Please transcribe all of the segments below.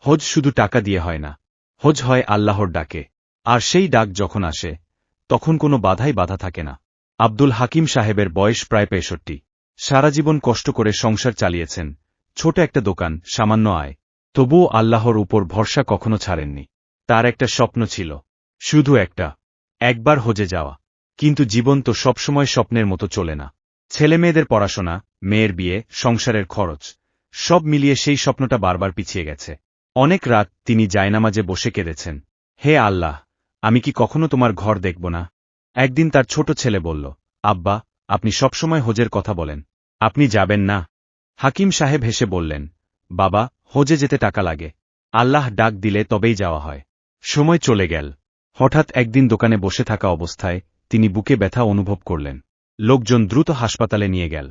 হজ শুধু টাকা দিয়ে হয় না, হজ হয় আল্লাহর ডাকে, আর সেই ডাক যখন আসে তখন কোনো বাধাই বাধা থাকে না। আব্দুল হাকিম সাহেবের বয়স প্রায় ৬৫। সারা জীবন কষ্ট করে সংসার চালিয়েছেন, ছোট একটা দোকান, সামান্য আয়। তবুও আল্লাহর উপর ভরসা কখনো ছাড়েননি। তার একটা স্বপ্ন ছিল, শুধু একটা, একবার হজে যাওয়া। কিন্তু জীবন তো সবসময় স্বপ্নের মতো চলে না। ছেলেমেয়েদের পড়াশোনা, মেয়ের বিয়ে, সংসারের খরচ, সব মিলিয়ে সেই স্বপ্নটা বারবার পিছিয়ে গেছে। অনেক রাত তিনি জায়নামাজে বসে কেঁদেছেন, হে আল্লাহ, আমি কি কখনো তোমার ঘর দেখব না? একদিন তার ছোট ছেলে বলল, আব্বা, আপনি সবসময় হজের কথা বলেন, আপনি যাবেন না? হাকিম সাহেব হেসে বললেন, বাবা, হজে যেতে টাকা লাগে, আল্লাহ ডাক দিলে তবেই যাওয়া হয়। সময় চলে গেল। হঠাৎ একদিন দোকানে বসে থাকা অবস্থায় তিনি বুকে ব্যথা অনুভব করলেন। লোকজন দ্রুত হাসপাতালে নিয়ে গেল।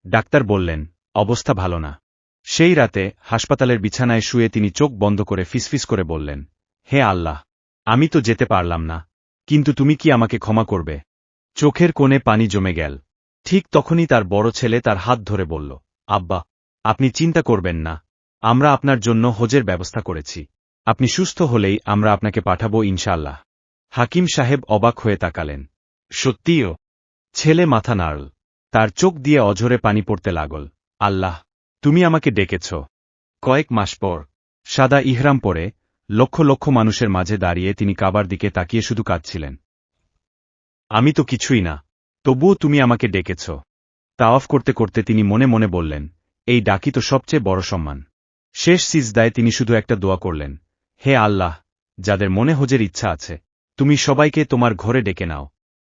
ডাক্তার বললেন, অবস্থা ভালো না। সেই রাতে হাসপাতালের বিছানায় শুয়ে তিনি চোখ বন্ধ করে ফিসফিস করে বললেন, হে আল্লাহ, আমি তো যেতে পারলাম না, কিন্তু তুমি কি আমাকে ক্ষমা করবে? চোখের কোণে পানি জমে গেল। ঠিক তখনই তার বড় ছেলে তার হাত ধরে বলল, আব্বা, আপনি চিন্তা করবেন না, আমরা আপনার জন্য হজের ব্যবস্থা করেছি। আপনি সুস্থ হলেই আমরা আপনাকে পাঠাবো ইনশাআল্লাহ। হাকিম সাহেব অবাক হয়ে তাকালেন। সত্যিও? ছেলে মাথা নাড়ল। তার চোখ দিয়ে অঝরে পানি পড়তে লাগল। আল্লাহ, তুমি আমাকে ডেকেছ। কয়েক মাস পর, সাদা ইহরাম পরে, লক্ষ লক্ষ মানুষের মাঝে দাঁড়িয়ে তিনি কাবার দিকে তাকিয়ে শুধু কাঁদছিলেন। আমি তো কিছুই না, তবুও তুমি আমাকে ডেকেছ। তাওয়াফ করতে করতে তিনি মনে মনে বললেন, এই ডাকই তো সবচেয়ে বড় সম্মান। শেষ সিজদায় তিনি শুধু একটা দোয়া করলেন, হে আল্লাহ, যাদের মনে হজের ইচ্ছা আছে, তুমি সবাইকে তোমার ঘরে ডেকে নাও।